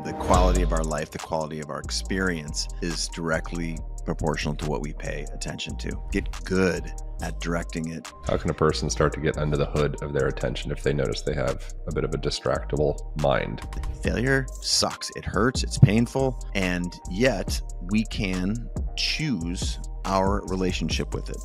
The quality of our life, the quality of our experience is directly proportional to what we pay attention to. Get good at directing it. How can a person start to get under the hood of their attention if they notice they have a bit of a distractible mind? Failure sucks. It hurts, it's painful, and yet we can choose our relationship with it.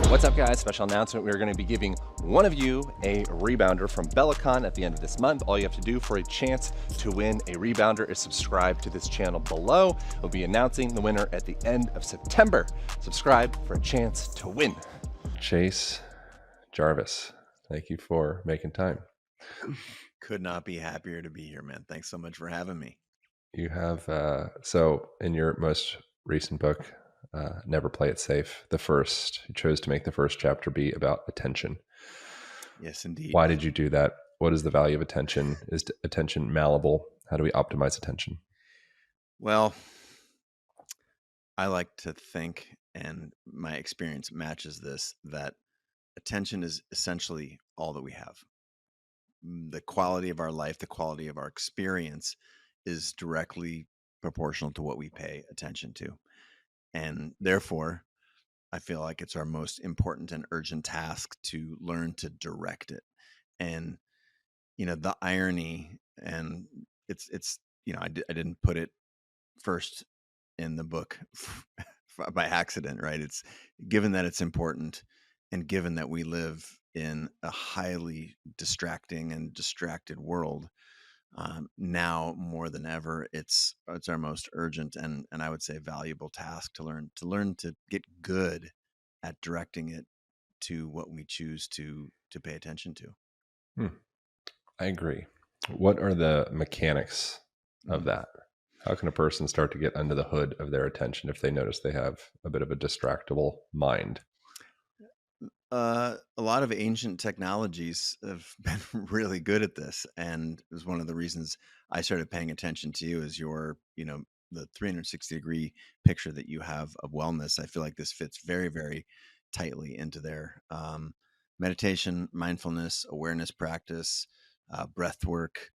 What's up, guys? Special announcement. We're going to be giving one of you a rebounder from Bellicon at the end of this month. All you have to do for a chance to win a rebounder is subscribe to this channel below. We'll be announcing the winner at the end of September. Subscribe for a chance to win. Chase Jarvis, thank you for making time. Could not be happier to be here, man. Thanks so much for having me. You have, so in your most recent book, Never Play It Safe, you chose to make the first chapter be about attention. Yes, indeed. Why did you do that? What is the value of attention? Is attention malleable? How do we optimize attention? Well, I like to think, and my experience matches this, that attention is essentially all that we have. The quality of our life, the quality of our experience is directly proportional to what we pay attention to. And therefore, I feel like it's our most important and urgent task to learn to direct it. And, the irony, and it's, I didn't put it first in the book by accident, right? It's given that it's important, and given that we live in a highly distracting and distracted world, now more than ever, it's our most urgent and I would say valuable task to learn to get good at directing it to what we choose to pay attention to. I agree. What are the mechanics of that? How can a person start to get under the hood of their attention if they notice they have a bit of a distractible mind? A lot of ancient technologies have been really good at this, and it was one of the reasons I started paying attention to you, is the 360-degree picture that you have of wellness. I feel like this fits very, very tightly into there. Meditation, mindfulness, awareness practice, breath work,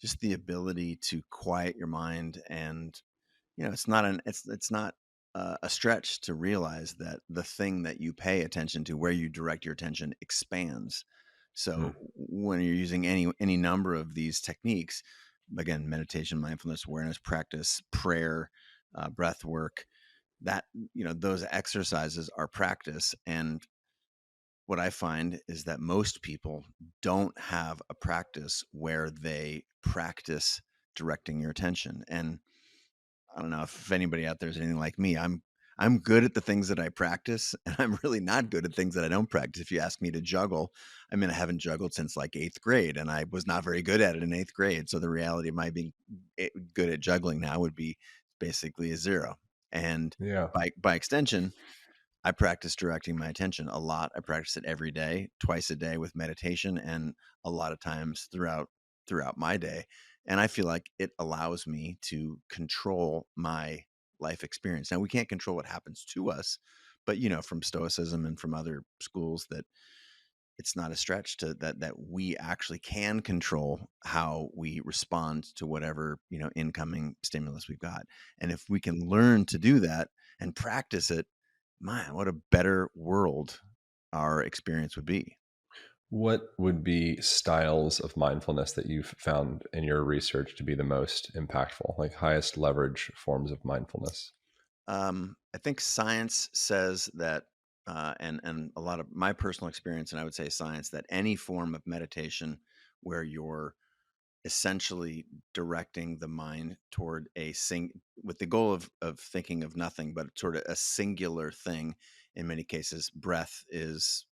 just the ability to quiet your mind. And it's not a stretch to realize that the thing that you pay attention to, where you direct your attention, expands. So when you're using any number of these techniques, again, meditation, mindfulness, awareness practice, prayer, breath work, that those exercises are practice. And what I find is that most people don't have a practice where they practice directing your attention. And I don't know if anybody out there is anything like me. I'm good at the things that I practice, and I'm really not good at things that I don't practice. If you ask me to juggle, I haven't juggled since like 8th grade, and I was not very good at it in 8th grade. So the reality of my being good at juggling now would be basically a 0. And by extension, I practice directing my attention a lot. I practice it every day, twice a day with meditation, and a lot of times throughout my day. And I feel like it allows me to control my life experience. Now, we can't control what happens to us, but from Stoicism and from other schools, that it's not a stretch to that we actually can control how we respond to whatever incoming stimulus we've got. And if we can learn to do that and practice it, man, what a better world our experience would be. What would be styles of mindfulness that you've found in your research to be the most impactful, like highest leverage forms of mindfulness? I think science says that, and a lot of my personal experience, and I would say science, that any form of meditation where you're essentially directing the mind toward with the goal of thinking of nothing, but sort of a singular thing. In many cases, breath is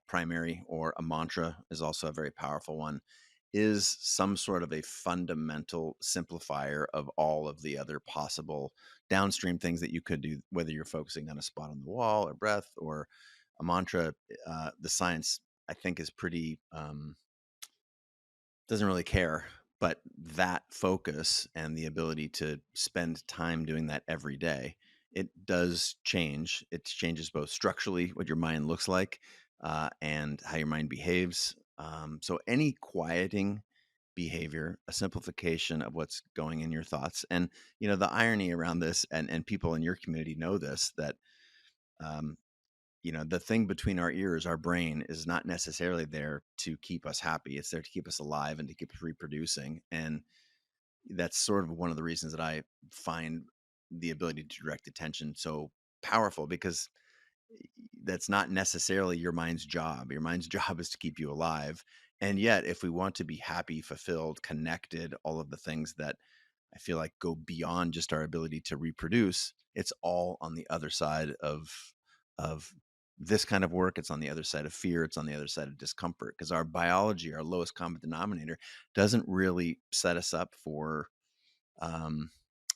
primary, or a mantra is also a very powerful one, is some sort of a fundamental simplifier of all of the other possible downstream things that you could do, whether you're focusing on a spot on the wall or breath or a mantra. The science, I think, is pretty, doesn't really care, but that focus and the ability to spend time doing that every day, it does change. It changes both structurally what your mind looks like, and how your mind behaves. So any quieting behavior, a simplification of what's going in your thoughts. And, the irony around this, and people in your community know this, that, um, the thing between our ears, our brain, is not necessarily there to keep us happy. It's there to keep us alive and to keep us reproducing. And that's sort of one of the reasons that I find the ability to direct attention so powerful, because that's not necessarily your mind's job. Your mind's job is to keep you alive. And yet, if we want to be happy, fulfilled, connected, all of the things that I feel like go beyond just our ability to reproduce, it's all on the other side of this kind of work. It's on the other side of fear. It's on the other side of discomfort, because our biology, our lowest common denominator, doesn't really set us up for um,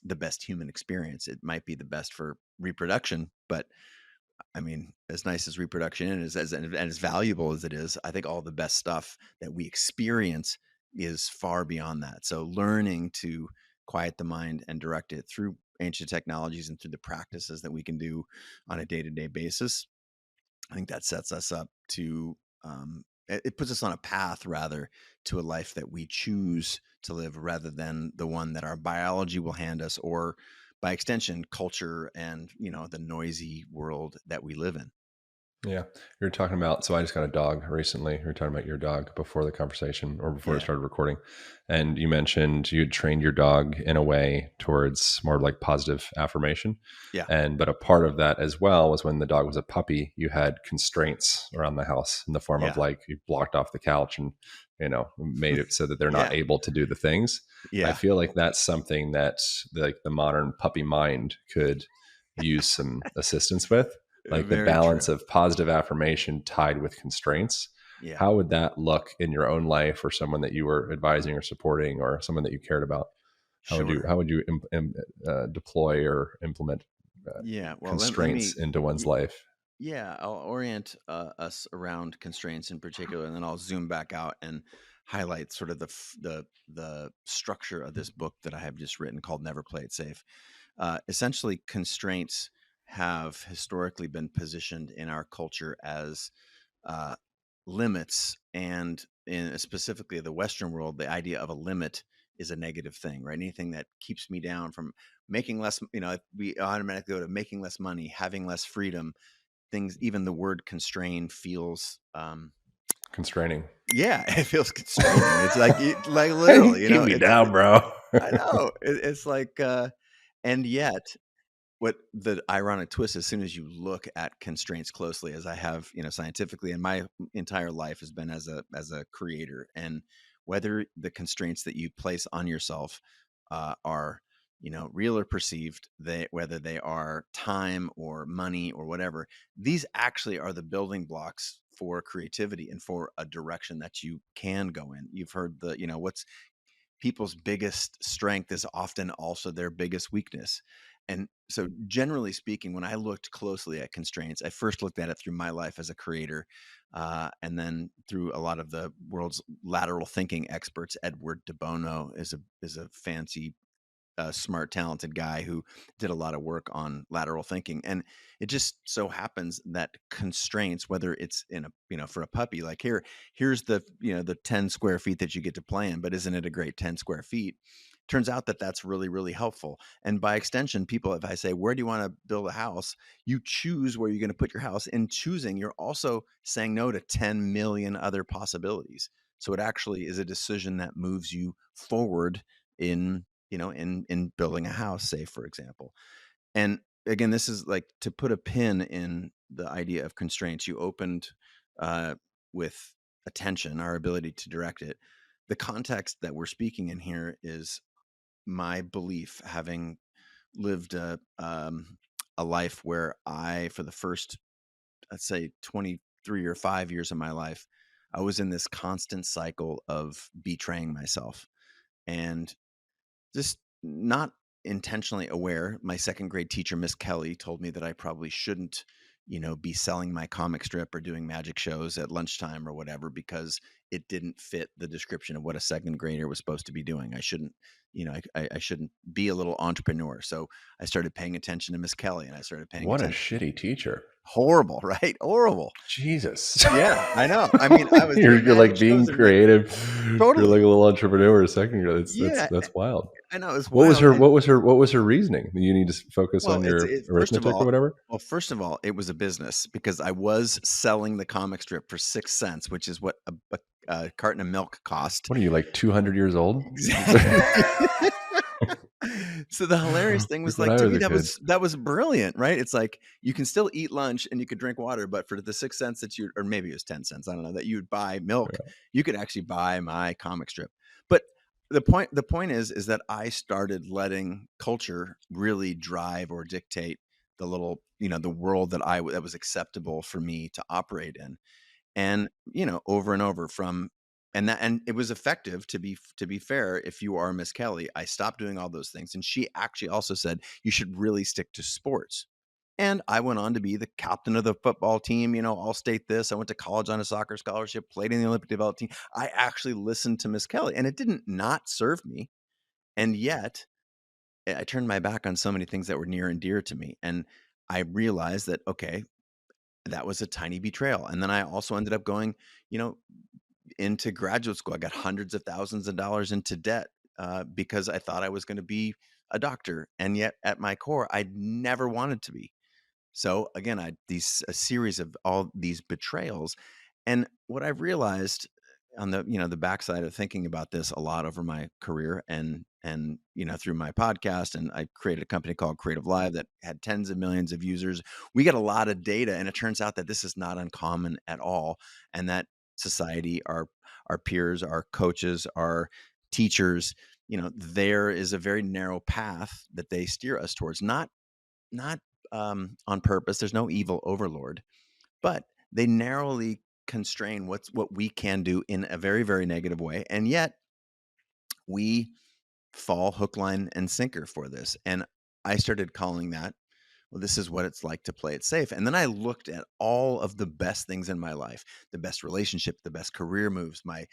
the best human experience. It might be the best for reproduction, but I mean, as nice as reproduction is, and as valuable as it is, I think all the best stuff that we experience is far beyond that. So learning to quiet the mind and direct it through ancient technologies and through the practices that we can do on a day-to-day basis, I think that sets us up to, it puts us on a path, rather, to a life that we choose to live, rather than the one that our biology will hand us, or by extension, culture and, the noisy world that we live in. Yeah. You're talking about, so I just got a dog recently. You were talking about your dog before the conversation, or before we Yeah. started recording. And you mentioned you had trained your dog in a way towards more like positive affirmation. Yeah. But a part of that as well was, when the dog was a puppy, you had constraints around the house in the form of, Yeah. like, you blocked off the couch and, made it so that they're not Yeah. able to do the things. I Yeah. feel like that's something that the modern puppy mind could use some assistance with, like the Very balance true. of positive affirmation tied with constraints. Yeah. How would that look in your own life, or someone that you were advising or supporting, or someone that you cared about? Sure. How would you deploy or implement Yeah. Well, let constraints me, into one's life? yeah, I'll orient us around constraints in particular, and then I'll zoom back out and highlight sort of the structure of this book that I have just written, called Never Play It Safe. Essentially, constraints have historically been positioned in our culture as uh, limits, and in specifically the Western world, the idea of a limit is a negative thing, right? Anything that keeps me down from making less, we automatically go to making less money, having less freedom. Things, even the word constrain feels, Constraining. yeah, it feels constraining. It's like, like literally, Keep me it's, down, bro. I know, it's like, and yet, what the ironic twist, as soon as you look at constraints closely, as I have, scientifically, and my entire life has been as a creator, and whether the constraints that you place on yourself are, real or perceived, whether they are time or money or whatever, these actually are the building blocks for creativity and for a direction that you can go in. You've heard what's people's biggest strength is often also their biggest weakness. And so, generally speaking, when I looked closely at constraints, I first looked at it through my life as a creator, and then through a lot of the world's lateral thinking experts. Edward de Bono is a fancy, smart, talented guy who did a lot of work on lateral thinking. And it just so happens that constraints, whether it's in a, for a puppy, like here's the 10 square feet that you get to play in, but isn't it a great 10 square feet? Turns out that that's really, really helpful. And by extension, people, if I say, where do you want to build a house? You choose where you're going to put your house. In choosing, you're also saying no to 10 million other possibilities. So it actually is a decision that moves you forward in, in building a house, say, for example. And again, this is like to put a pin in the idea of constraints. You opened with attention, our ability to direct it. The context that we're speaking in here is my belief, having lived a life where I, for the first, let's say, 23 or 5 years of my life, I was in this constant cycle of betraying myself, and just not intentionally aware. My second grade teacher, Miss Kelly, told me that I probably shouldn't, be selling my comic strip or doing magic shows at lunchtime or whatever, because it didn't fit the description of what a second grader was supposed to be doing. I shouldn't, I shouldn't be a little entrepreneur. So I started paying attention to Miss Kelly, and I started paying What a attention. shitty teacher. Horrible, right? Horrible. Jesus. Yeah, I know. I mean, I was you're doing like magic being shows and creative. totally. You're like a little entrepreneur, second grade. Yeah, That's wild. I know. It's What was wild. her? And, What was her reasoning? You need to focus on your arithmetic or whatever. Well, first of all, it was a business because I was selling the comic strip for 6 cents, which is what a carton of milk cost. What are you, like 200 years old? Exactly. So the hilarious thing was, like, to me, that was brilliant, right? It's like you can still eat lunch and you could drink water, but for the 6 cents that or maybe it was 10 cents, I don't know, that you'd buy milk, you could actually buy my comic strip. But the point is that I started letting culture really drive or dictate the little, the world that was acceptable for me to operate in. And, over and over and it was effective, to be fair. If you are Miss Kelly, I stopped doing all those things. And she actually also said, you should really stick to sports. And I went on to be the captain of the football team, all state this. I went to college on a soccer scholarship, played in the Olympic development team. I actually listened to Miss Kelly, and it didn't not serve me. And yet I turned my back on so many things that were near and dear to me. And I realized that, okay, that was a tiny betrayal. And then I also ended up going, into graduate school. I got hundreds of thousands of dollars into debt because I thought I was going to be a doctor. And yet at my core, I never wanted to be. So again, a series of all these betrayals. And what I've realized on the backside of thinking about this a lot over my career and through my podcast, and I created a company called CreativeLive that had tens of millions of users. We get a lot of data, and it turns out that this is not uncommon at all. And that society, our peers, our coaches, our teachers, there is a very narrow path that they steer us towards, not on purpose. There's no evil overlord, but they narrowly constrain what we can do in a very, very negative way. And yet we fall hook, line, and sinker for this. And I started calling that, well, this is what it's like to play it safe. And then I looked at all of the best things in my life, the best relationship, the best career moves, my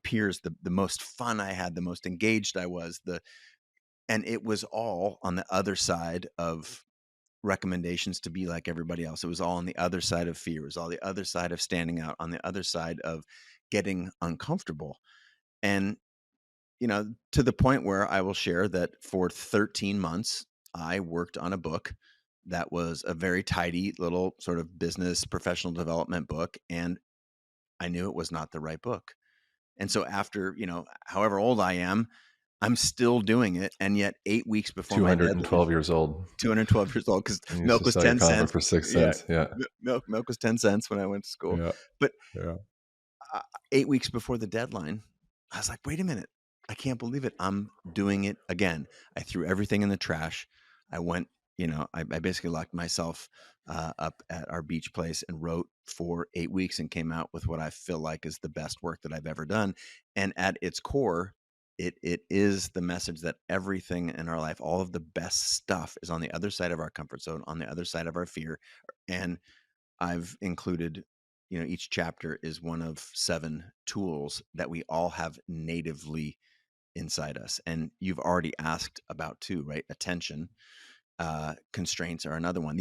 peers, the most fun I had, the most engaged I was, and it was all on the other side of recommendations to be like everybody else. It was all on the other side of fear. It was all the other side of standing out, on the other side of getting uncomfortable. And, to the point where I will share that for 13 months, I worked on a book that was a very tidy little sort of business professional development book. And I knew it was not the right book. And so after, however old I am, I'm still doing it. And yet 8 weeks before 212 years old. 212 years old, because milk was 10 cents. For 6 cents. Yeah. Milk was 10 cents when I went to school. Yeah. But 8 weeks before the deadline, I was like, wait a minute. I can't believe it. I'm doing it again. I threw everything in the trash. I went, I basically locked myself up at our beach place and wrote for 8 weeks and came out with what I feel like is the best work that I've ever done. And at its core, it is the message that everything in our life, all of the best stuff, is on the other side of our comfort zone, on the other side of our fear. And I've included, each chapter is one of 7 tools that we all have natively inside us. And you've already asked about 2, right? Attention, constraints are another one.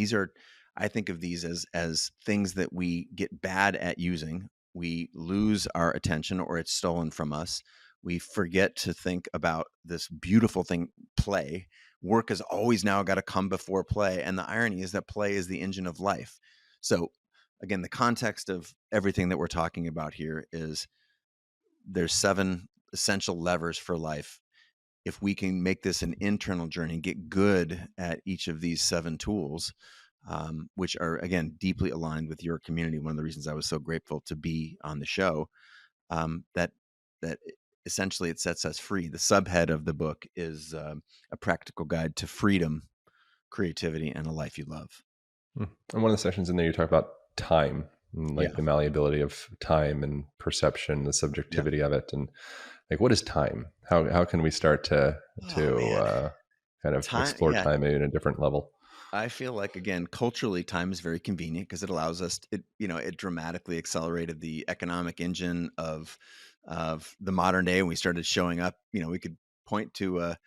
I think of these as things that we get bad at using. We lose our attention, or it's stolen from us. We forget to think about this beautiful thing, play. Work has always now got to come before play. And the irony is that play is the engine of life. So again, the context of everything that we're talking about here is there's 7 essential levers for life. If we can make this an internal journey, get good at each of these 7 tools, which are, again, deeply aligned with your community. One of the reasons I was so grateful to be on the show, that essentially it sets us free. The subhead of the book is a practical guide to freedom, creativity, and a life you love. And one of the sections in there, you talk about time, and the malleability of time and perception, the subjectivity of it. And like, what is time? How can we start to kind of explore time in a different level? I feel like, again, culturally, time is very convenient because it allows us, it dramatically accelerated the economic engine of the modern day. When we started showing up, we could point to a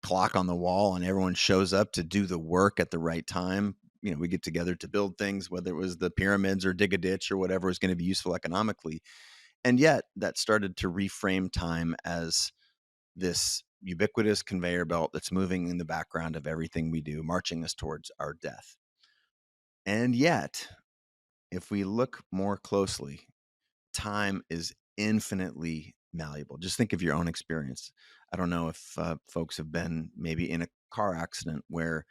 clock on the wall and everyone shows up to do the work at the right time. We get together to build things, whether it was the pyramids or dig a ditch or whatever was going to be useful economically. And yet that started to reframe time as this ubiquitous conveyor belt that's moving in the background of everything we do, marching us towards our death. And yet, if we look more closely, time is infinitely malleable. Just think of your own experience. I don't know if folks have been maybe in a car accident where,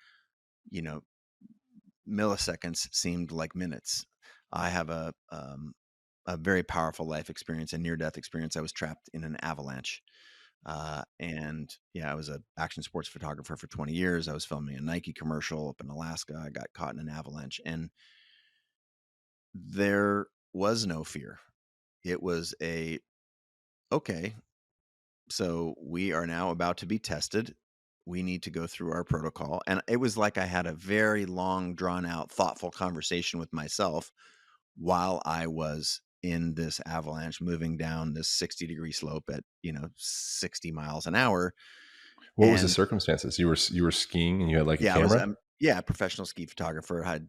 you know, milliseconds seemed like minutes. I have a very powerful life experience, a near-death experience. I was trapped in an avalanche. And yeah, I was an action sports photographer for 20 years. I was filming a Nike commercial up in Alaska. I got caught in an avalanche and there was no fear. It was okay, so we are now about to be tested. We need to go through our protocol. And it was like I had a very long, drawn out, thoughtful conversation with myself while I was in this avalanche moving down this 60-degree slope at, 60 miles an hour. What was the And circumstances? You were skiing and you had like a yeah, camera? a professional ski photographer. Had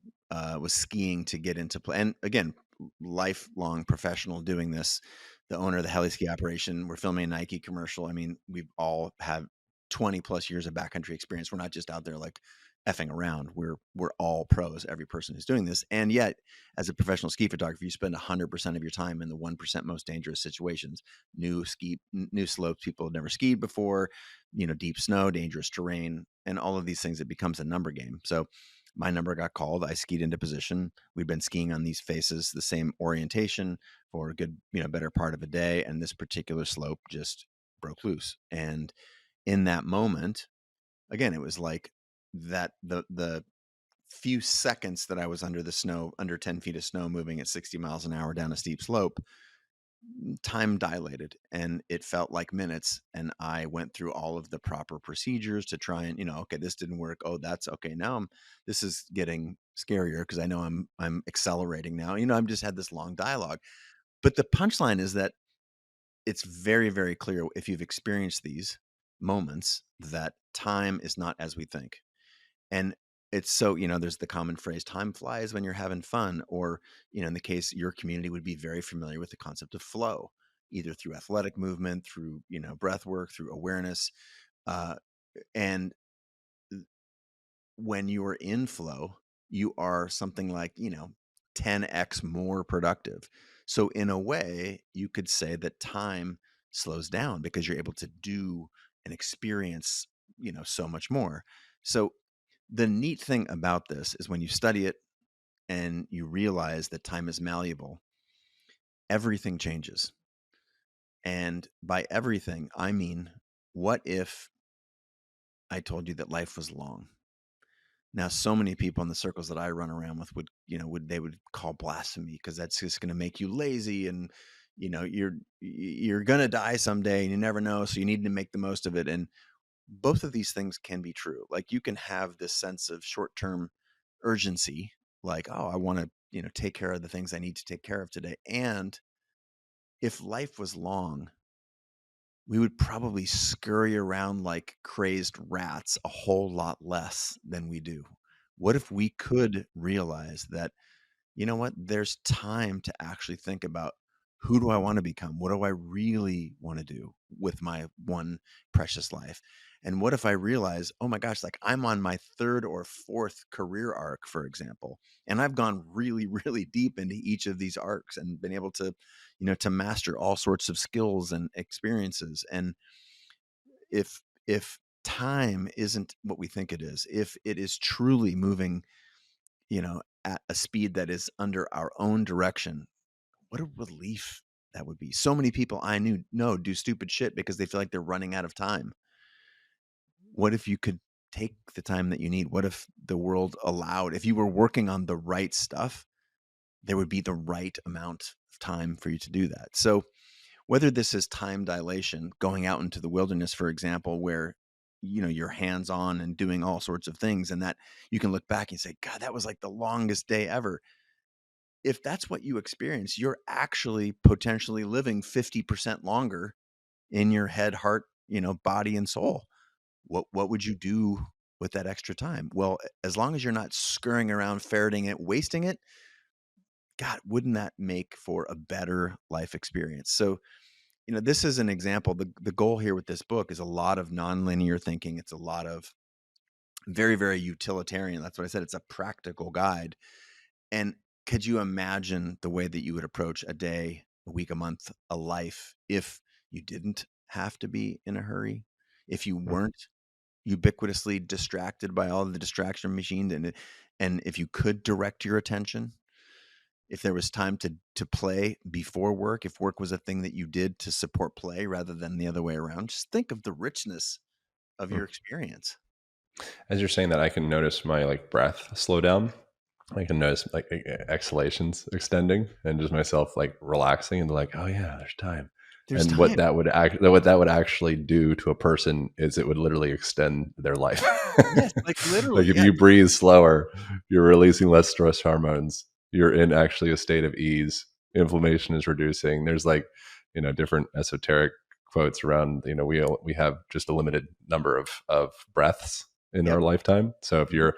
was skiing to get into play, and again, lifelong professional doing this. The owner of the heli ski operation. We're filming a Nike commercial. I mean, we've all have 20 plus years of backcountry experience. We're not just out there like effing around. We're all pros. Every person who's doing this, and yet, as a professional ski photographer, you spend 100% of your time in the 1% most dangerous situations. New slopes people have never skied before. Deep snow, dangerous terrain, and all of these things. It becomes a number game. So my number got called. I skied into position. We'd been skiing on these faces, the same orientation for a good, better part of a day. And this particular slope just broke loose. And in that moment, again, it was like that the few seconds that I was under the snow, under 10 feet of snow, moving at 60 miles an hour down a steep slope, time dilated and it felt like minutes. And I went through all of the proper procedures to try and, okay, this didn't work. Oh, that's okay. Now this is getting scarier because I know I'm accelerating now. I've just had this long dialogue. But the punchline is that it's very, very clear if you've experienced these moments that time is not as we think. And it's so, there's the common phrase, time flies when you're having fun. Or, in the case, your community would be very familiar with the concept of flow, either through athletic movement, through, breath work, through awareness. Uh, and when you are in flow, you are something like, 10x more productive. So in a way, you could say that time slows down because you're able to do and experience, so much more. So the neat thing about this is when you study it and you realize that time is malleable, everything changes. And by everything, I mean, what if I told you that life was long? Now, so many people in the circles that I run around with would call blasphemy because that's just going to make you lazy and, you're going to die someday and you never know. So you need to make the most of it. And both of these things can be true. Like you can have this sense of short-term urgency, like, oh, I want to, take care of the things I need to take care of today. And if life was long, we would probably scurry around like crazed rats a whole lot less than we do. What if we could realize that, there's time to actually think about who do I want to become? What do I really want to do with my one precious life? And what if I realize, oh my gosh, like I'm on my third or fourth career arc, for example, and I've gone really, really deep into each of these arcs and been able to, to master all sorts of skills and experiences. And if time isn't what we think it is, if it is truly moving, at a speed that is under our own direction, what a relief that would be. So many people I know do stupid shit because they feel like they're running out of time. What if you could take the time that you need? What if the world allowed, if you were working on the right stuff, there would be the right amount of time for you to do that. So whether this is time dilation, going out into the wilderness, for example, where you're hands on and doing all sorts of things, and that you can look back and say, God, that was like the longest day ever. If that's what you experience, you're actually potentially living 50% longer in your head, heart, body and soul. What would you do with that extra time? Well, as long as you're not scurrying around, ferreting it, wasting it, God, wouldn't that make for a better life experience? So, this is an example. The goal here with this book is a lot of nonlinear thinking. It's a lot of very, very utilitarian. That's what I said. It's a practical guide. And could you imagine the way that you would approach a day, a week, a month, a life if you didn't have to be in a hurry, if you weren't ubiquitously distracted by all of the distraction machines, and if you could direct your attention, if there was time to play before work, if work was a thing that you did to support play rather than the other way around, just think of the richness of Hmm. your experience. As you're saying that, I can notice my like breath slow down. I can notice like exhalations extending and just myself like relaxing and like, oh yeah, there's time. There's And time. what that would actually do to a person is it would literally extend their life. Yes, like Like literally. if Yeah. you breathe slower, you're releasing less stress hormones. You're in actually a state of ease. Inflammation is reducing. There's like, different esoteric quotes around, we have just a limited number of breaths in Yep. our lifetime. So if you're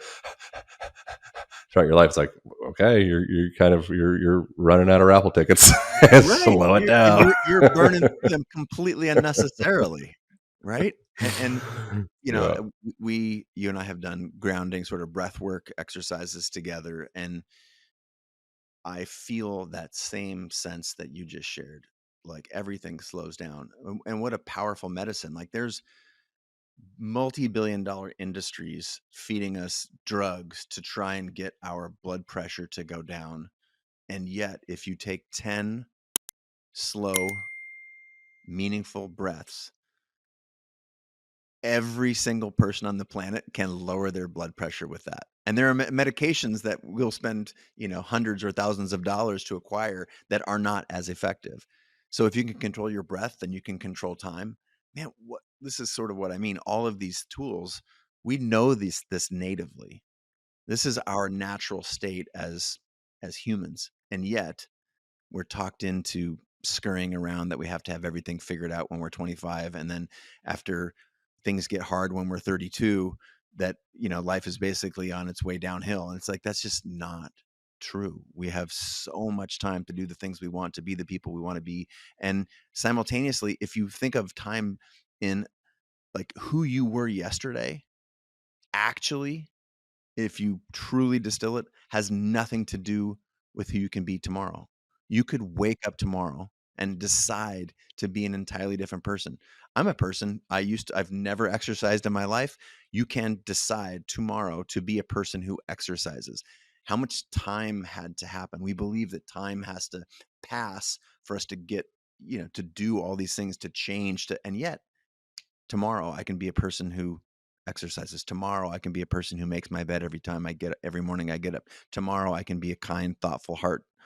throughout your life, it's like, okay, you're running out of raffle tickets. Right. Slow it down. You're burning through them completely unnecessarily. Right. And Yeah. you and I have done grounding sort of breath work exercises together. And I feel that same sense that you just shared, like everything slows down. And what a powerful medicine. Like there's multi-billion-dollar industries feeding us drugs to try and get our blood pressure to go down. And yet, if you take 10 slow, meaningful breaths, every single person on the planet can lower their blood pressure with that. And there are medications that we'll spend, hundreds or thousands of dollars to acquire that are not as effective. So if you can control your breath, then you can control time. Man, this is sort of what I mean. All of these tools, we know this natively. This is our natural state as humans. And yet we're talked into scurrying around that we have to have everything figured out when we're 25. And then after things get hard when we're 32, that, life is basically on its way downhill. And it's like, that's just not true. We have so much time to do the things we want, to be the people we want to be. And simultaneously, if you think of time in like who you were yesterday, actually, if you truly distill it, has nothing to do with who you can be tomorrow. You could wake up tomorrow and decide to be an entirely different person. I'm a person, I've never exercised in my life. You can decide tomorrow to be a person who exercises. How much time had to happen? We believe that time has to pass for us to get, to do all these things, to change, and yet tomorrow I can be a person who exercises. Tomorrow I can be a person who makes my bed every morning I get up. Tomorrow I can be a kind, thoughtful,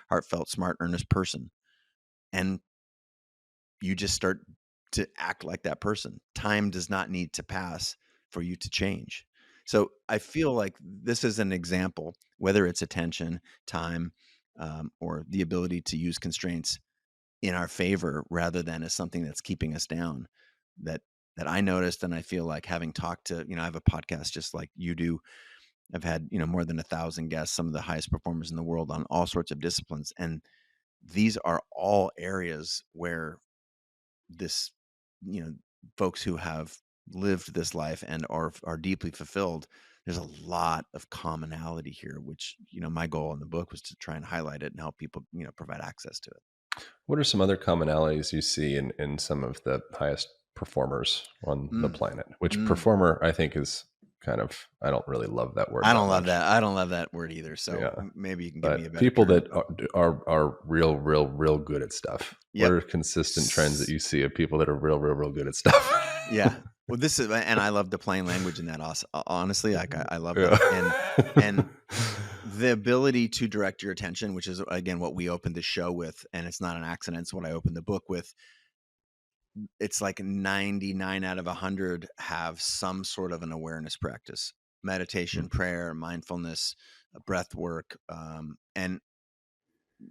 heartfelt, smart, earnest person. And you just start to act like that person. Time does not need to pass for you to change. So I feel like this is an example, whether it's attention, time, or the ability to use constraints in our favor rather than as something that's keeping us down, that I noticed. And I feel like, having talked to, I have a podcast just like you do. I've had, more than 1,000 guests, some of the highest performers in the world on all sorts of disciplines. And these are all areas where this, folks who have lived this life and are deeply fulfilled, there's a lot of commonality here, which, my goal in the book was to try and highlight it and help people, provide access to it. What are some other commonalities you see in some of the highest performers on the Mm, planet? Which mm. performer I think is kind of, I don't really love that word I that don't love much. that. I don't love that word either. So Yeah. maybe you can give me a But better people term. that are real good at stuff. What Yep. are consistent trends that you see of people that are real good at stuff? Yeah. Well, this is, and I love the plain language in that. Honestly, like I love Yeah. that. And the ability to direct your attention, which is again what we opened the show with, and it's not an accident. It's what I opened the book with. it's like 99 out of 100 have some sort of an awareness practice, meditation, prayer, mindfulness, breath work. And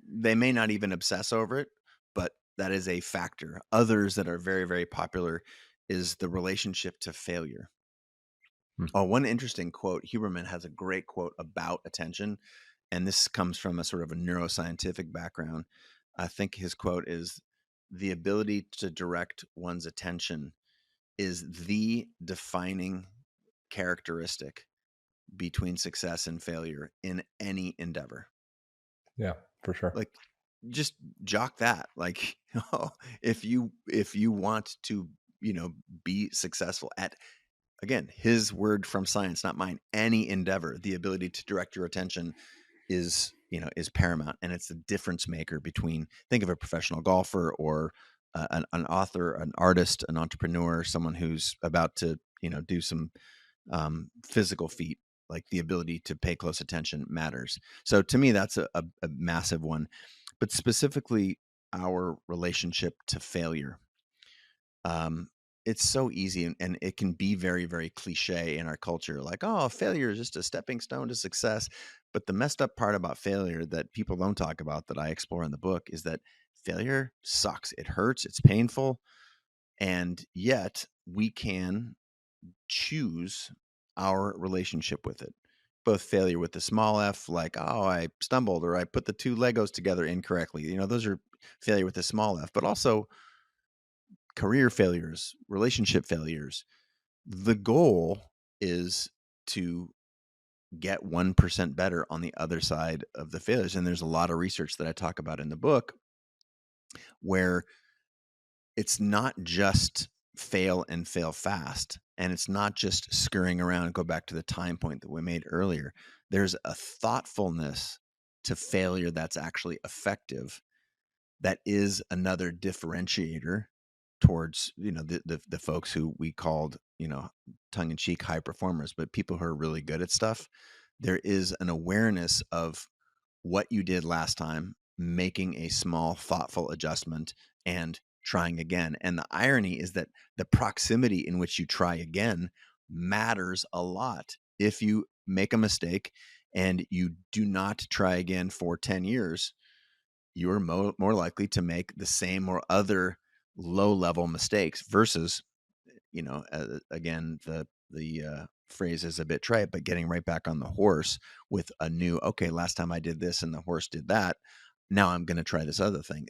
they may not even obsess over it, but that is a factor. Others that are very, very popular is the relationship to failure. Hmm. Oh, one interesting quote. Huberman has a great quote about attention, and this comes from a sort of a neuroscientific background. I think his quote is, "The ability to direct one's attention is the defining characteristic between success and failure in any endeavor." Yeah, for sure. Like, just jock that. Like, oh, if you want to, be successful at, again, his word from science, not mine, any endeavor, the ability to direct your attention is paramount, and it's the difference maker between, think of a professional golfer or an author, an artist, an entrepreneur, someone who's about to do some physical feat. Like, the ability to pay close attention matters. So to me, that's a massive one. But specifically, our relationship to failure. It's so easy, and it can be very, very cliche in our culture. Like, oh, failure is just a stepping stone to success. But the messed up part about failure that people don't talk about, that I explore in the book, is that failure sucks. It hurts. It's painful. And yet we can choose our relationship with it. Both failure with the small f, like, oh, I stumbled, or I put the two Legos together incorrectly. Those are failure with the small f, but also career failures, relationship failures. The goal is to get 1% better on the other side of the failures. And there's a lot of research that I talk about in the book where it's not just fail and fail fast. And it's not just scurrying around and go back to the time point that we made earlier. There's a thoughtfulness to failure that's actually effective. That is another differentiator towards, the folks who we called, tongue-in-cheek high performers, but people who are really good at stuff. There is an awareness of what you did last time, making a small, thoughtful adjustment, and trying again. And the irony is that the proximity in which you try again matters a lot. If you make a mistake and you do not try again for 10 years, you are more likely to make the same or other low-level mistakes versus, again, the phrase is a bit trite, but getting right back on the horse with a new, okay, last time I did this and the horse did that, now I'm going to try this other thing.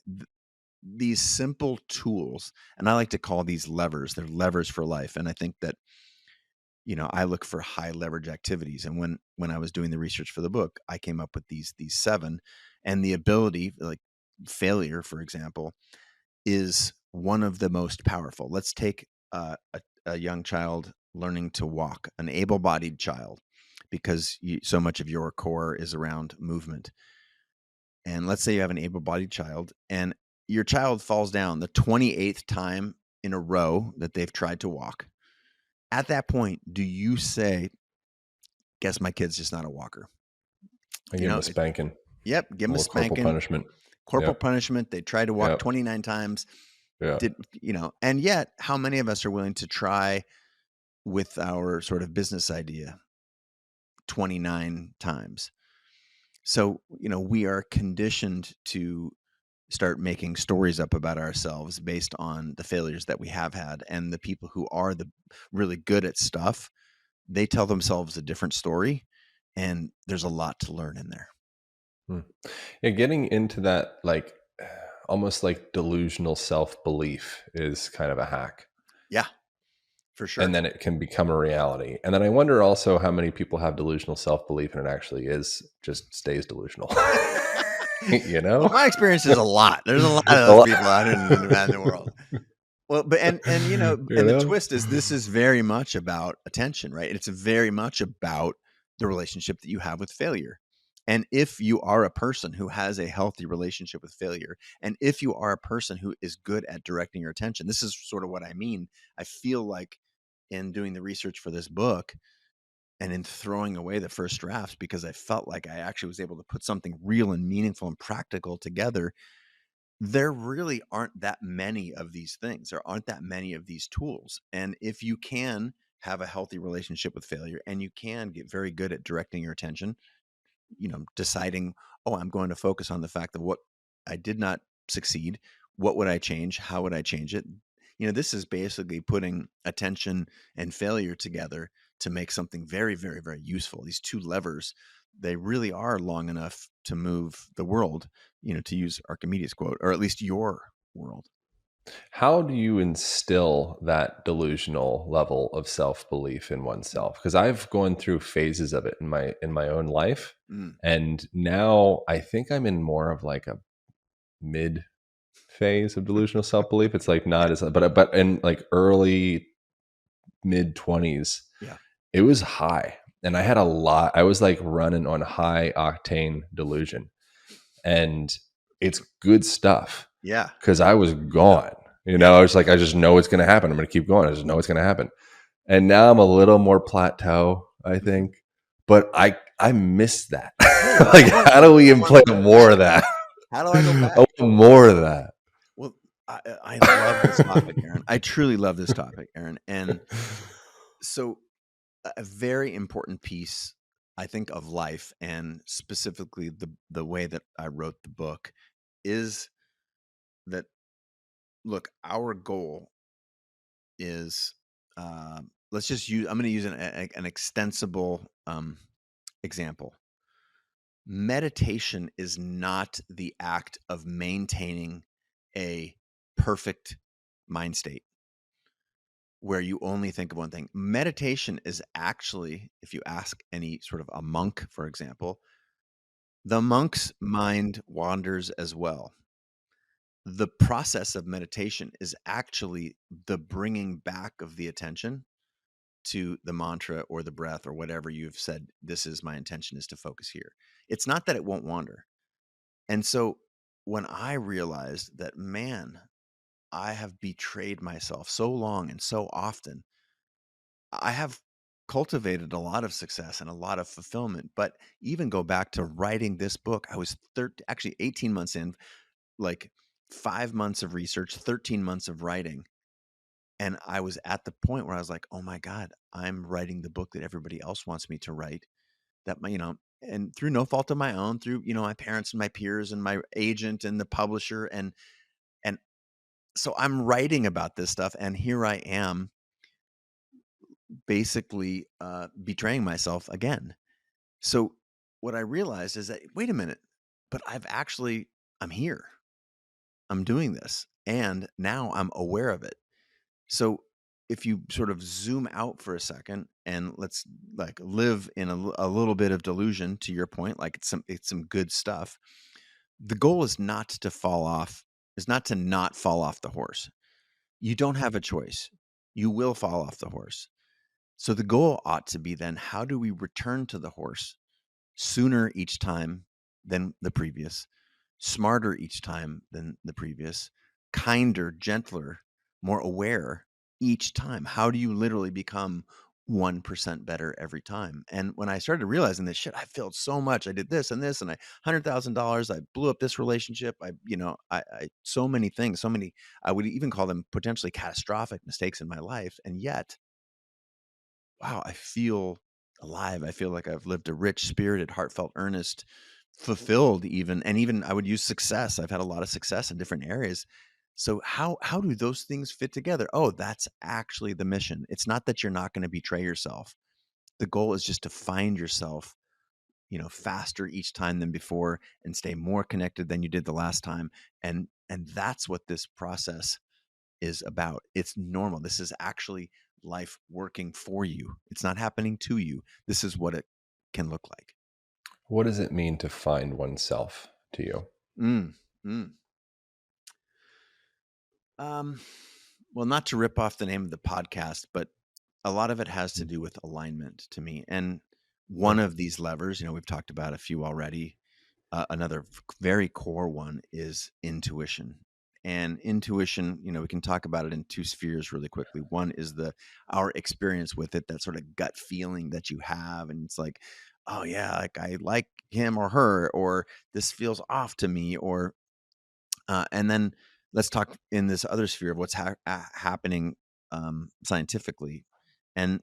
These simple tools, and I like to call these levers, they're levers for life. And I think that, I look for high leverage activities. And when I was doing the research for the book, I came up with these 7, and the ability, like failure, for example, is one of the most powerful. Let's take a young child learning to walk, an able-bodied child, because so much of your core is around movement. And let's say you have an able-bodied child, and your child falls down the 28th time in a row that they've tried to walk. At that point, do you say, guess my kid's just not a walker? I give him a spanking. Yep, give him a spanking. Corporal punishment. Corporal punishment. They tried to walk 29 times. Yeah. And yet, how many of us are willing to try with our sort of business idea 29 times? So, we are conditioned to start making stories up about ourselves based on the failures that we have had. And the people who are the really good at stuff, they tell themselves a different story. And there's a lot to learn in there. Yeah, getting into that, like, almost like delusional self-belief is kind of a hack. Yeah, for sure. And then it can become a reality. And then I wonder also how many people have delusional self-belief and it actually just stays delusional. Well, my experience is a lot. There's a lot of those people out in the world. Well, but and the twist is, this is very much about attention, right? It's very much about the relationship that you have with failure. And if you are a person who has a healthy relationship with failure, and if you are a person who is good at directing your attention, this is sort of what I mean. I feel like in doing the research for this book and in throwing away the first drafts, because I felt like I actually was able to put something real and meaningful and practical together, there really aren't that many of these things. There aren't that many of these tools. And if you can have a healthy relationship with failure and you can get very good at directing your attention, deciding, oh, I'm going to focus on the fact that what I did not succeed, what would I change? How would I change it? This is basically putting attention and failure together to make something very, very, very useful. These two levers, they really are long enough to move the world, to use Archimedes' quote, or at least your world. How do you instill that delusional level of self-belief in oneself? Because I've gone through phases of it in my own life, Mm. and now I think I'm in more of like a mid phase of delusional self-belief. It's like not as, but in like early mid 20s, Yeah. it was high, and I had a lot. I was like running on high octane delusion, and it's good stuff Yeah. because I was gone. I was like, I just know it's going to happen. I'm going to keep going. I just know it's going to happen. And now I'm a little more plateau, I think, but I miss that. Like, how do we implant more of that? How do I go back? I want more of that. Well, I love this topic, Aaron. I truly love this topic, Aaron. And so a very important piece, I think, of life, and specifically the way that I wrote the book, is that, look, our goal is, let's just use, I'm going to use an extensible example. Meditation is not the act of maintaining a perfect mind state where you only think of one thing. Meditation is actually, if you ask any sort of a monk, for example, the monk's mind wanders as well. The process of meditation is actually the bringing back of the attention to the mantra or the breath or whatever you've said, this is my intention, is to focus here. It's not that it won't wander. And so when I realized that, man, I have betrayed myself so long and so often, I have cultivated a lot of success and a lot of fulfillment. But even go back to writing this book, I was actually 18 months in, like 5 months of research, 13 months of writing. And I was at the point where I was like, oh my God, I'm writing the book that everybody else wants me to write. That and through no fault of my own, through, my parents and my peers and my agent and the publisher. And so I'm writing about this stuff. And here I am basically betraying myself again. So what I realized is that, wait a minute, but I'm here. I'm doing this. And now I'm aware of it. So if you sort of zoom out for a second and let's like live in a little bit of delusion, to your point, like it's some good stuff. The goal is not to not fall off the horse. You don't have a choice. You will fall off the horse. So the goal ought to be then, how do we return to the horse sooner each time than the previous, smarter each time than the previous, kinder, gentler, more aware each time? How do you literally become 1% better every time? And when I started realizing this, shit, I failed so much. I did this and this, and $100,000. I blew up this relationship. So many things, I would even call them potentially catastrophic mistakes in my life. And yet, wow, I feel alive. I feel like I've lived a rich, spirited, heartfelt, earnest, fulfilled, even I would use success. I've had a lot of success in different areas. So how do those things fit together? Oh, that's actually the mission. It's not that you're not going to betray yourself. The goal is just to find yourself, faster each time than before, and stay more connected than you did the last time. And that's what this process is about. It's normal. This is actually life working for you. It's not happening to you. This is what it can look like. What does it mean to find oneself to you? Mm, mm. Well, not to rip off the name of the podcast, but a lot of it has to do with alignment to me. And one of these levers, we've talked about a few already. Another very core one is intuition. And intuition, we can talk about it in two spheres really quickly. One is our experience with it, that sort of gut feeling that you have. And it's like, oh yeah, like I like him or her, or this feels off to me, or And then let's talk in this other sphere of what's happening scientifically. And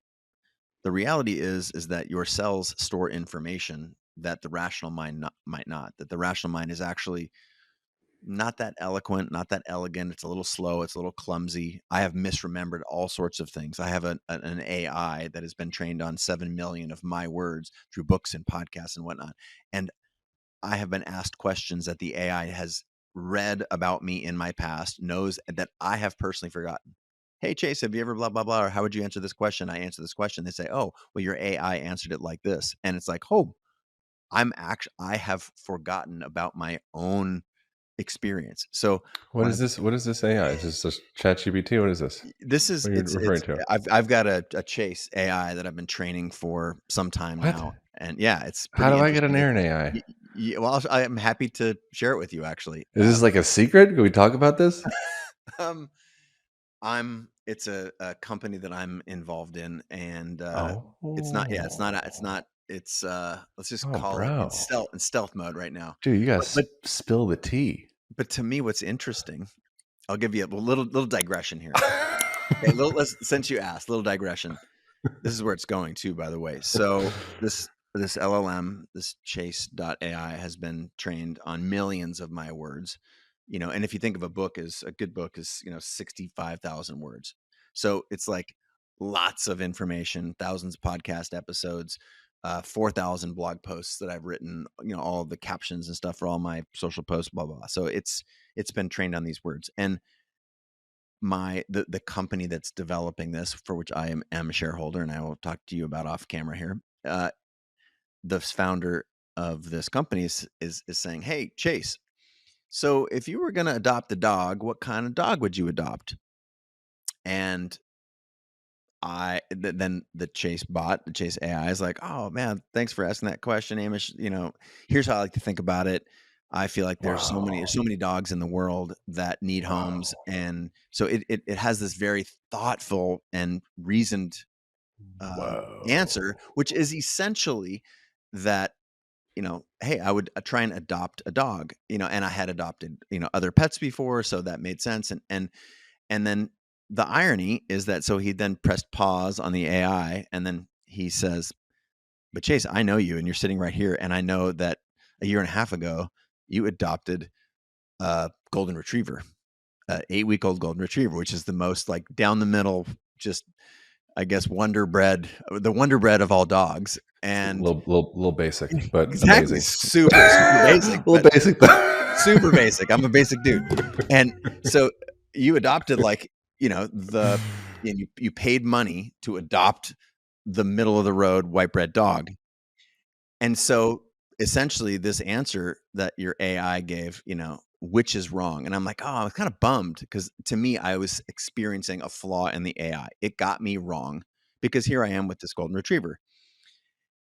the reality is that your cells store information that the rational mind might not. That the rational mind is actually not that eloquent, not that elegant. It's a little slow. It's a little clumsy. I have misremembered all sorts of things. I have an AI that has been trained on 7 million of my words through books and podcasts and whatnot. And I have been asked questions that the AI has read about me in my past, knows that I have personally forgotten. Hey, Chase, have you ever blah, blah, blah? Or how would you answer this question? I answer this question. They say, oh, well, your AI answered it like this. And it's like, oh, I have forgotten about my own experience. So What one is of the, this? What is this AI? Is this just ChatGPT? What is this? this is, What are you referring to? I've got a Chase AI that I've been training for some time What? now. And yeah, it's How pretty do I get an interesting. Aaron AI? Well, I'm happy to share it with you, actually. Is this like a secret? Can we talk about this? Um, it's a company that I'm involved in, and Oh, let's just oh, call it in bro, stealth mode right now. dude, you gotta But spill the tea. but to me, what's interesting, I'll give you a little digression here. Okay, since you asked, little digression. This is where it's going to, by the way. So this LLM, this Chase.ai, has been trained on millions of my words, and if you think of a good book is 65,000 words. So it's like lots of information, thousands of podcast episodes, 4,000 blog posts that I've written, all the captions and stuff for all my social posts, blah blah blah. So it's been trained on these words. And the company that's developing this, for which I am a shareholder, and I will talk to you about off camera here. The founder of this company is saying, "Hey, Chase, so if you were going to adopt a dog, what kind of dog would you adopt?" And then the Chase AI is like, "Oh man, thanks for asking that question, Amish. Here's how I like to think about it. I feel like there's so Wow, many dogs in the world that need homes, wow, and so it has this very thoughtful and reasoned answer, whoa, which is essentially that, hey, I would try and adopt a dog, and I had adopted, other pets before, so that made sense. And then the irony is that, so he then pressed pause on the AI, and then he says, "But Chase, I know you, and you're sitting right here, and I know that a year and a half ago you adopted a golden retriever, 8-week-old golden retriever, which is the most like down the middle, just I guess the wonder bread of all dogs." And little basic, but exactly, amazing. super basic, Little but basic though. super basic. I'm a basic dude. And so you adopted and you paid money to adopt the middle of the road white bread dog. And so essentially this answer that your AI gave, which is wrong. And I'm like, oh, I was kind of bummed because to me, I was experiencing a flaw in the AI. It got me wrong because here I am with this golden retriever.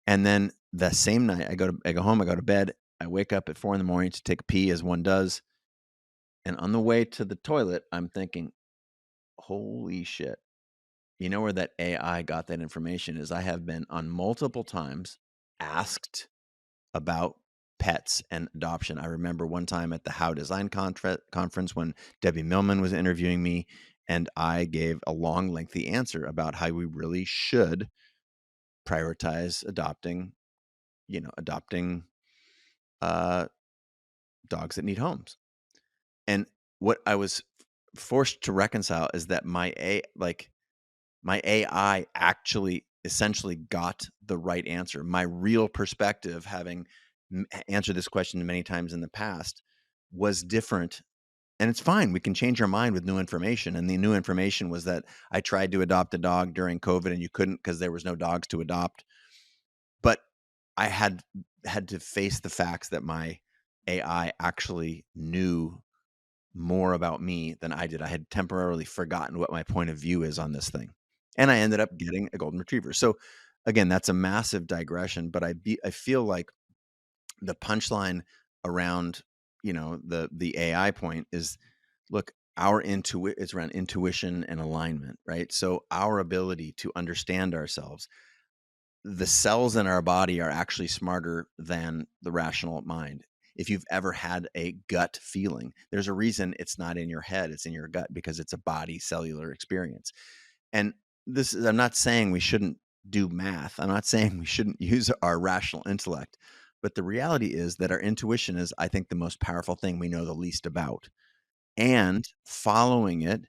And then the same night I go home, I go to bed, I wake up at 4 a.m. to take a pee as one does. And on the way to the toilet, I'm thinking, holy shit. You know where that AI got that information is I have been on multiple times asked about pets and adoption. I remember one time at the How Design conference when Debbie Millman was interviewing me, and I gave a long, lengthy answer about how we really should prioritize adopting uh, dogs that need homes. And what I was forced to reconcile is that my AI actually essentially got the right answer. My real perspective, having answered this question many times in the past, was different. And it's fine. We can change our mind with new information. And the new information was that I tried to adopt a dog during COVID and you couldn't because there was no dogs to adopt. But I had to face the facts that my AI actually knew more about me than I did. I had temporarily forgotten what my point of view is on this thing. And I ended up getting a golden retriever. So again, that's a massive digression, but I feel like the punchline around, the AI point is, look, it's around intuition and alignment, right? So our ability to understand ourselves, the cells in our body are actually smarter than the rational mind. if you've ever had a gut feeling. There's a reason it's not in your head, it's in your gut, because it's a body cellular experience. And I'm not saying we shouldn't do math. I'm not saying we shouldn't use our rational intellect. But the reality is that our intuition is, I think, the most powerful thing we know the least about. And following it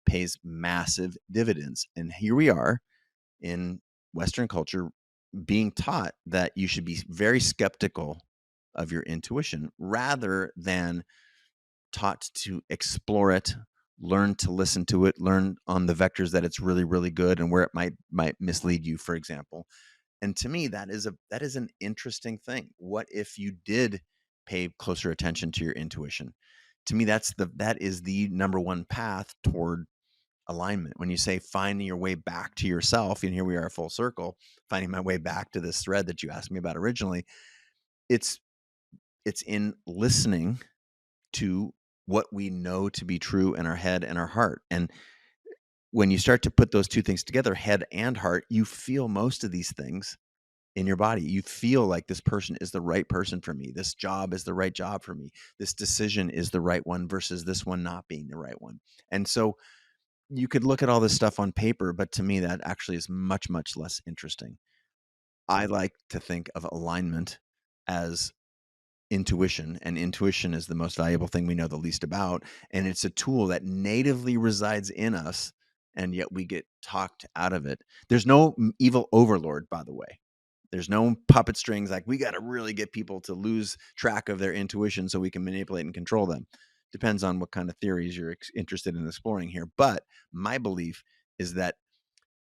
pays massive dividends. And here we are in Western culture being taught that you should be very skeptical of your intuition rather than taught to explore it, learn to listen to it, learn on the vectors that it's really, really good and where it might mislead you, for example. And to me, that is an interesting thing. What if you did pay closer attention to your intuition? To me, that is the number one path toward alignment. When you say finding your way back to yourself, and here we are full circle, finding my way back to this thread that you asked me about originally, it's in listening to what we know to be true in our head and our heart. And when you start to put those two things together, head and heart, you feel most of these things in your body. You feel like this person is the right person for me. This job is the right job for me. This decision is the right one versus this one not being the right one. And so you could look at all this stuff on paper, but to me, that actually is much, much less interesting. I like to think of alignment as intuition, and intuition is the most valuable thing we know the least about. And it's a tool that natively resides in us, and yet we get talked out of it. There's no evil overlord, by the way. There's no puppet strings like we got to really get people to lose track of their intuition so we can manipulate and control them. Depends on what kind of theories you're interested in exploring here. But my belief is that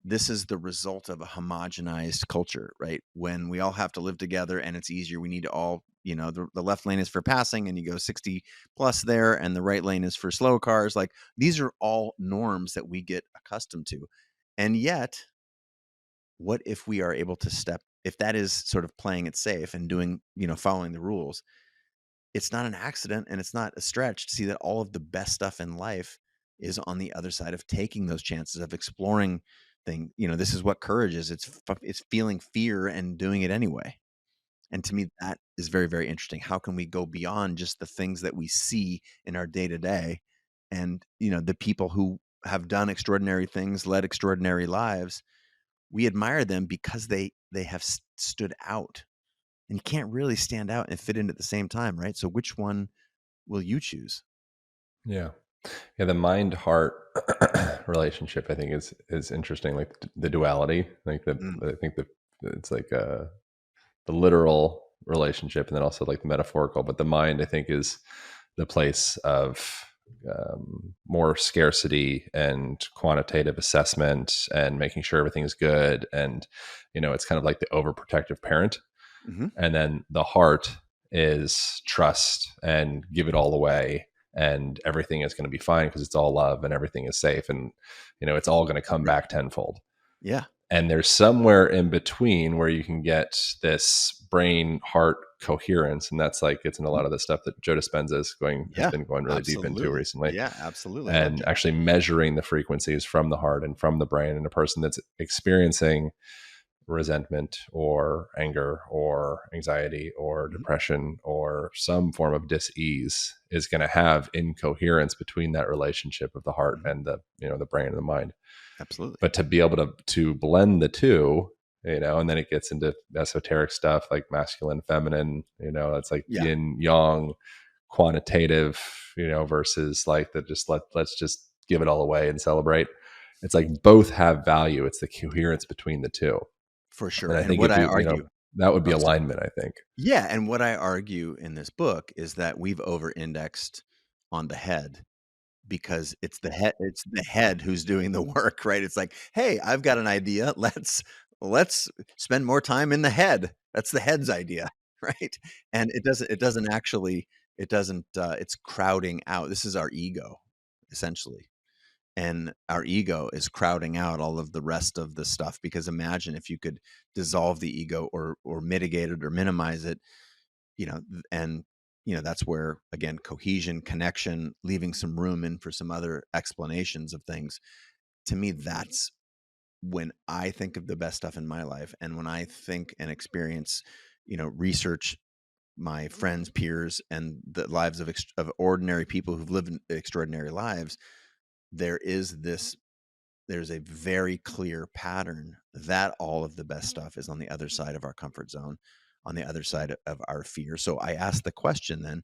this is the result of a homogenized culture, right? When we all have to live together and it's easier, we need to all, the left lane is for passing and you go 60 plus there, and the right lane is for slow cars. Like, these are all norms that we get accustomed to. And yet, what if we are able to if that is sort of playing it safe and doing, following the rules, it's not an accident and it's not a stretch to see that all of the best stuff in life is on the other side of taking those chances, of exploring things. This is what courage is. It's feeling fear and doing it anyway. And to me, that is very, very interesting. How can we go beyond just the things that we see in our day to day? And, the people who have done extraordinary things, led extraordinary lives, we admire them because they have stood out. And you can't really stand out and fit in at the same time, right? So which one will you choose? Yeah. Yeah, the mind heart relationship, I think, is interesting. Like the duality, like I think it's like the literal relationship, and then also like the metaphorical. But the mind, I think, is the place of more scarcity and quantitative assessment and making sure everything's good. And it's kind of like the overprotective parent. Mm-hmm. And then the heart is trust and give it all away, and everything is going to be fine because it's all love and everything is safe, and it's all going to come back tenfold. Yeah. And there's somewhere in between where you can get this brain heart coherence, and that's like it's in a lot of the stuff that Joe Dispenza has been going really deep into recently. Yeah, absolutely. And actually measuring the frequencies from the heart and from the brain, and a person that's experiencing resentment or anger or anxiety or depression or some form of dis-ease is going to have incoherence between that relationship of the heart and the the brain and the mind. Absolutely. But to be able to blend the two, and then it gets into esoteric stuff like masculine, feminine, it's like yin, yang, quantitative, versus like let's just give it all away and celebrate. It's like both have value. It's the coherence between the two. For sure. And I think what I argue, that would be alignment, I think. Yeah. And what I argue in this book is that we've over-indexed on the head, because it's the head who's doing the work, right? It's like, hey, I've got an idea. Let's spend more time in the head. That's the head's idea, right? And it's crowding out. This is our ego, essentially. And our ego is crowding out all of the rest of the stuff, because imagine if you could dissolve the ego or mitigate it or minimize it, and that's where, again, cohesion, connection, leaving some room in for some other explanations of things. To me, that's when I think of the best stuff in my life. And when I think and experience, research my friends, peers, and the lives of ordinary people who've lived extraordinary lives, there's a very clear pattern that all of the best stuff is on the other side of our comfort zone, on the other side of our fear. So I asked the question then,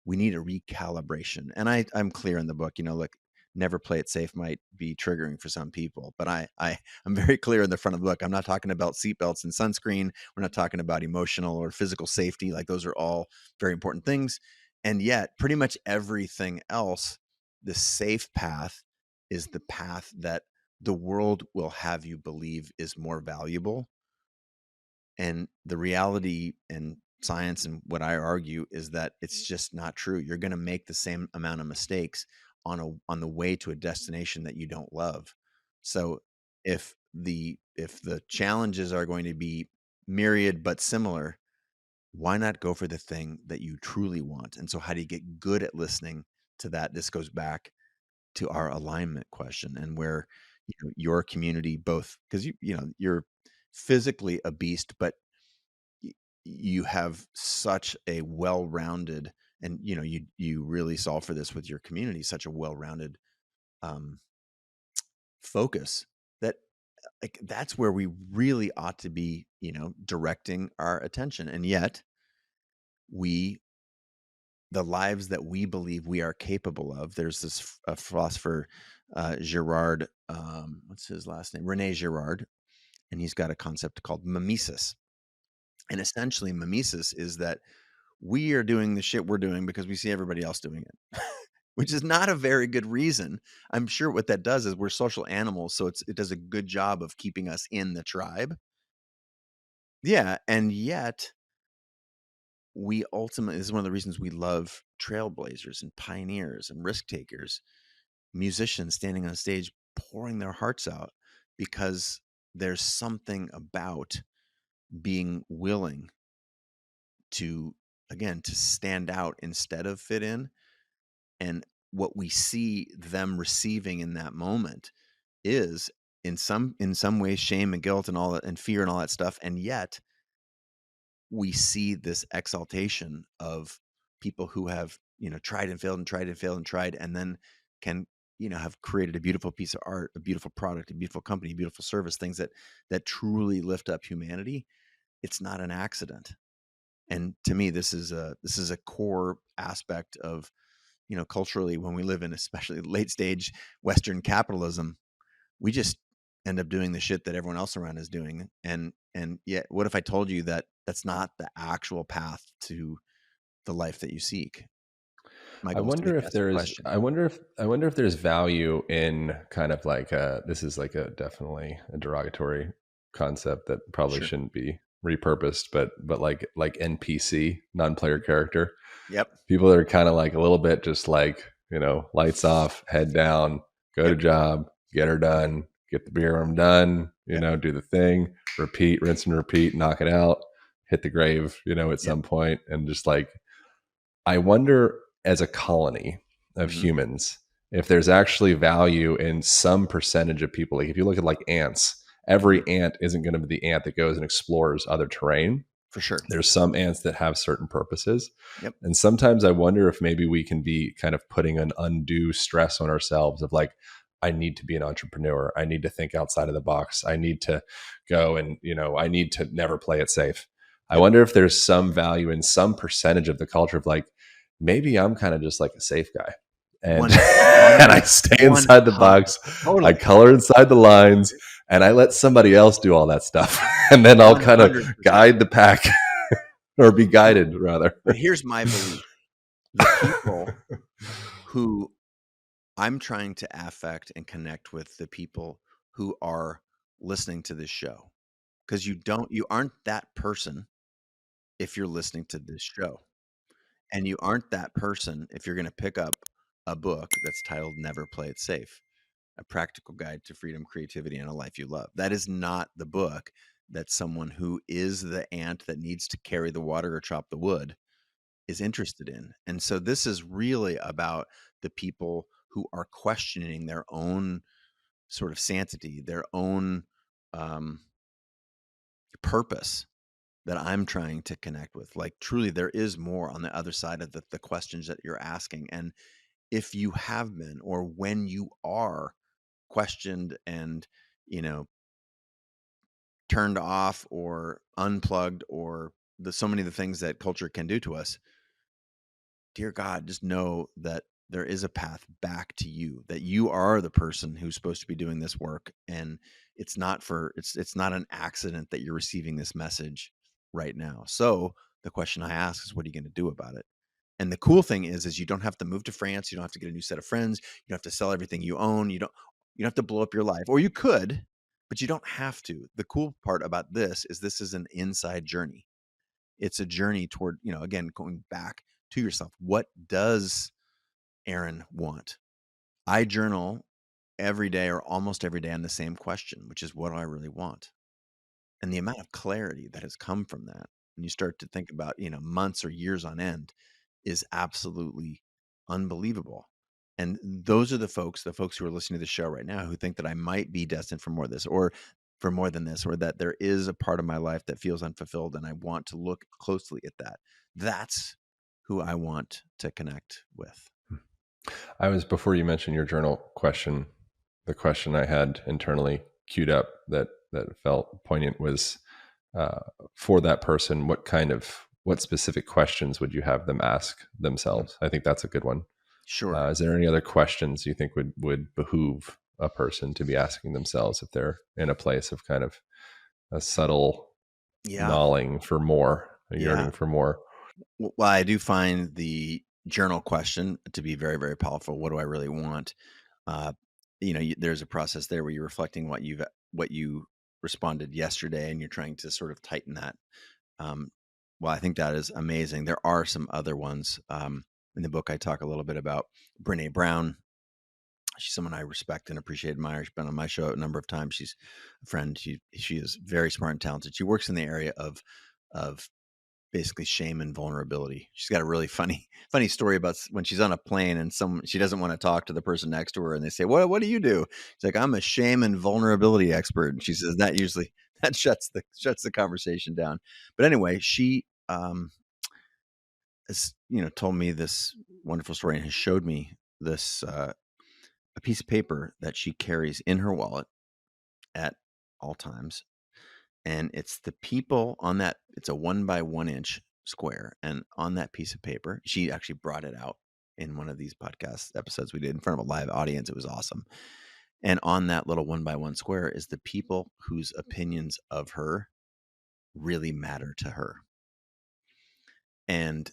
we need a recalibration. And I'm clear in the book, look, never play it safe might be triggering for some people, but I'm very clear in the front of the book. I'm not talking about seatbelts and sunscreen. We're not talking about emotional or physical safety. Like, those are all very important things. And yet pretty much everything else, the safe path is the path that the world will have you believe is more valuable. And the reality and science and what I argue is that it's just not true. You're going to make the same amount of mistakes on the way to a destination that you don't love. So if the challenges are going to be myriad but similar, why not go for the thing that you truly want? And so how do you get good at listening to that? This goes back to our alignment question, and where your community, both because you're physically a beast, but you have such a well-rounded, and you really solve for this with your community, such a well-rounded um, focus, that like that's where we really ought to be directing our attention. And yet we the lives that we believe we are capable of. There's this philosopher, Girard, what's his last name? Rene Girard, and he's got a concept called mimesis. And essentially, mimesis is that we are doing the shit we're doing because we see everybody else doing it, which is not a very good reason. I'm sure what that does is we're social animals, so it does a good job of keeping us in the tribe. Yeah, and yet we ultimately, this is one of the reasons we love trailblazers and pioneers and risk takers, musicians standing on stage pouring their hearts out, because there's something about being willing to, again, to stand out instead of fit in. And what we see them receiving in that moment is in some ways shame and guilt and all that, and fear and all that stuff. And yet we see this exaltation of people who have tried and failed and tried and failed and tried, and then can have created a beautiful piece of art, a beautiful product, a beautiful company, a beautiful service, things that truly lift up humanity. It's not an accident. And to me, this is a core aspect of culturally, when we live in especially late stage Western capitalism, we just end up doing the shit that everyone else around is doing. And yet, what if I told you that that's not the actual path to the life that you seek? My I goal is to make wonder you if ask the there is. question. I wonder if there's value in kind of like this is like a definitely a derogatory concept that probably Sure. shouldn't be repurposed, but like NPC, non-player character, Yep. people that are kind of like a little bit just like lights off, head down, go to Yep. job, get her done, get the beer room done, Yep. do the thing, repeat, rinse and repeat, knock it out, hit the grave, at Yep. some point, and just like I wonder, as a colony of Mm-hmm. humans, if there's actually value in some percentage of people. Like if you look at like ants, Mm-hmm. every ant isn't going to be the ant that goes and explores other terrain. For sure. There's some ants that have certain purposes. Yep. And sometimes I wonder if maybe we can be kind of putting an undue stress on ourselves of like, I need to be an entrepreneur. I need to think outside of the box. I need to go and, I need to never play it safe. I Yep. wonder if there's some value in some percentage of the culture of like, maybe I'm kind of just like a safe guy. And, 100, and I stay inside the box. I totally. color inside the lines and I let somebody else do all that stuff. And then I'll kind of 100%. guide the pack or be guided rather. But here's my belief: the people who I'm trying to affect and connect with, the people who are listening to this show, because you aren't that person if you're listening to this show, and you aren't that person if you're going to pick up a book that's titled Never Play It Safe: A Practical Guide to Freedom, Creativity, and a Life You Love. That is not the book that someone who is the ant that needs to carry the water or chop the wood is interested in. And so this is really about the people who are questioning their own sort of sanctity, their own purpose, that I'm trying to connect with. Like truly there is more on the other side of the questions that you're asking. And if you have been, or when you are questioned and, you know, turned off or unplugged, or so many of the things that culture can do to us, dear God, just know that there is a path back to you, that you are the person who's supposed to be doing this work. And it's not an accident that you're receiving this message right now. So the question I ask is, what are you going to do about it? And the cool thing is you don't have to move to France. You don't have to get a new set of friends. You don't have to sell everything you own. You don't have to blow up your life, or you could, but you don't have to. The cool part about this is an inside journey. It's a journey toward, again, going back to yourself. What does Aaron want? I journal every day or almost every day on the same question, which is, what do I really want? And the amount of clarity that has come from that, when you start to think about, months or years on end, is absolutely unbelievable. And those are the folks who are listening to the show right now who think that I might be destined for more of this, or for more than this, or that there is a part of my life that feels unfulfilled and I want to look closely at that. That's who I want to connect with. Before you mentioned your journal question, the question I had internally queued up that felt poignant was, for that person, what specific questions would you have them ask themselves? I think that's a good one. Sure. Is there any other questions you think would behoove a person to be asking themselves if they're in a place of kind of a subtle gnawing for more, a yearning for more? Well, I do find the journal question to be very, very powerful. What do I really want? There's a process there where you're reflecting what you responded yesterday, and you're trying to sort of tighten that. Well, I think that is amazing. There are some other ones. In the book, I talk a little bit about Brene Brown. She's someone I respect and appreciate, admire. She's been on my show a number of times. She's a friend. She is very smart and talented. She works in the area of basically shame and vulnerability. She's got a really funny story about when she's on a plane and she doesn't want to talk to the person next to her, and they say, what do you do? She's like, I'm a shame and vulnerability expert. And she says that usually that shuts the conversation down. But anyway, she has told me this wonderful story and has showed me this a piece of paper that she carries in her wallet at all times. And it's the people on that. It's a 1 by 1 inch square. And on that piece of paper, she actually brought it out in one of these podcast episodes we did in front of a live audience. It was awesome. And on that little 1 by 1 square is the people whose opinions of her really matter to her. And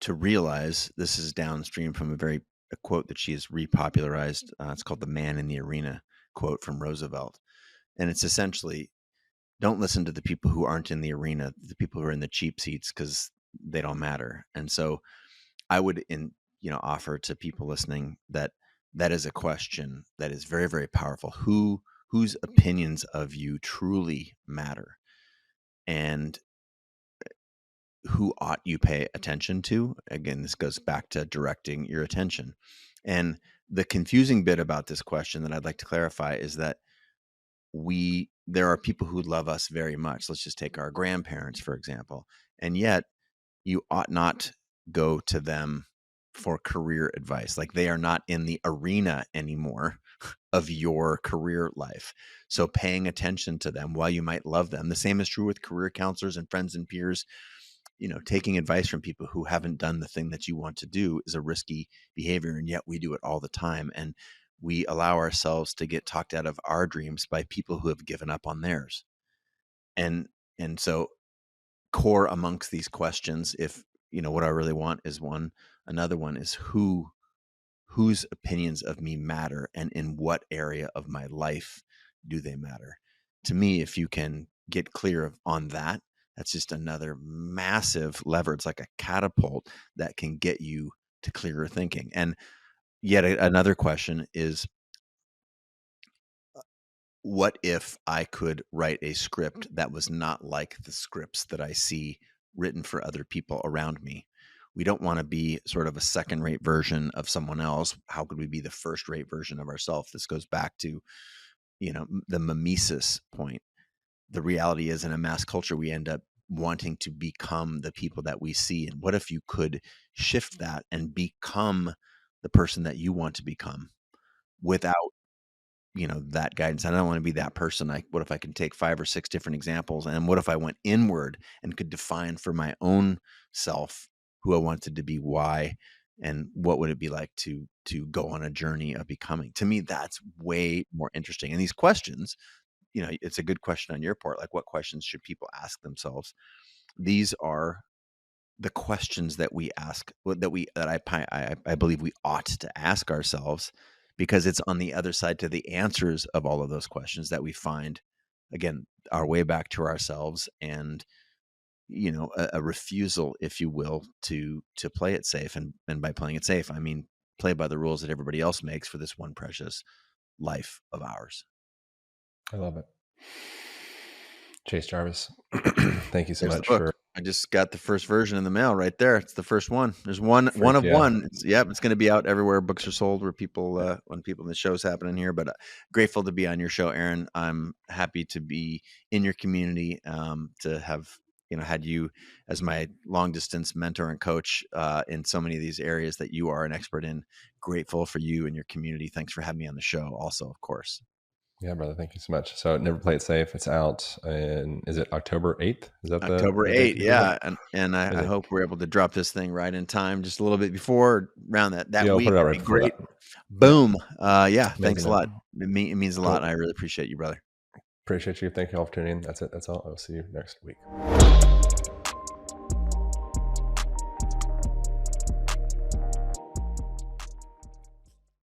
to realize this is downstream from a quote that she has repopularized. It's called the Man in the Arena quote from Roosevelt. And it's essentially, don't listen to the people who aren't in the arena, the people who are in the cheap seats, because they don't matter. And so I would offer to people listening that is a question that is very, very powerful. Whose opinions of you truly matter, and who ought you pay attention to? Again, this goes back to directing your attention. And the confusing bit about this question that I'd like to clarify is that there are people who love us very much. Let's just take our grandparents, for example. And yet you ought not go to them for career advice. Like, they are not in the arena anymore of your career life. So paying attention to them, while you might love them, the same is true with career counselors and friends and peers. Taking advice from people who haven't done the thing that you want to do is a risky behavior. And yet we do it all the time. And we allow ourselves to get talked out of our dreams by people who have given up on theirs. And so core amongst these questions, if what I really want is one, another one is whose opinions of me matter, and in what area of my life do they matter? To me, if you can get clear on that, that's just another massive lever. It's like a catapult that can get you to clearer thinking. And yet another question is, what if I could write a script that was not like the scripts that I see written for other people around me? We don't want to be sort of a second-rate version of someone else. How could we be the first-rate version of ourselves? This goes back to, the mimesis point. The reality is, in a mass culture, we end up wanting to become the people that we see? And what if you could shift that and become the person that you want to become without, that guidance? I don't want to be that person. What if I can take 5 or 6 different examples? And what if I went inward and could define for my own self who I wanted to be, why, and what would it be like to go on a journey of becoming? To me, that's way more interesting. And these questions, it's a good question on your part. Like, what questions should people ask themselves? These are the questions that we ask, that I believe we ought to ask ourselves, because it's on the other side to the answers of all of those questions that we find, again, our way back to ourselves, and a refusal, if you will, to play it safe. And by playing it safe, I mean play by the rules that everybody else makes for this one precious life of ours. I love it. Chase Jarvis, thank you so There's the much book. for. I just got the first version in the mail right there. It's the first one. There's one of yeah. one. It's going to be out everywhere books are sold, where people, when the show's happening here. But grateful to be on your show, Aaron. I'm happy to be in your community, to have, had you as my long distance mentor and coach, in so many of these areas that you are an expert in. Grateful for you and your community. Thanks for having me on the show also, of course. Yeah, brother. Thank you so much. So Never Play It Safe. It's out, and is it October 8th? Is that October the date 8th, that you have? and I hope we're able to drop this thing right in time, just a little bit before, around that Yeah, we'll week. put it out Would right be before great. that. Boom. Amazing, Thanks a man. lot. It means a lot. Cool. I really appreciate you, brother. Appreciate you. Thank you all for tuning in. That's it. That's all. I'll see you next week.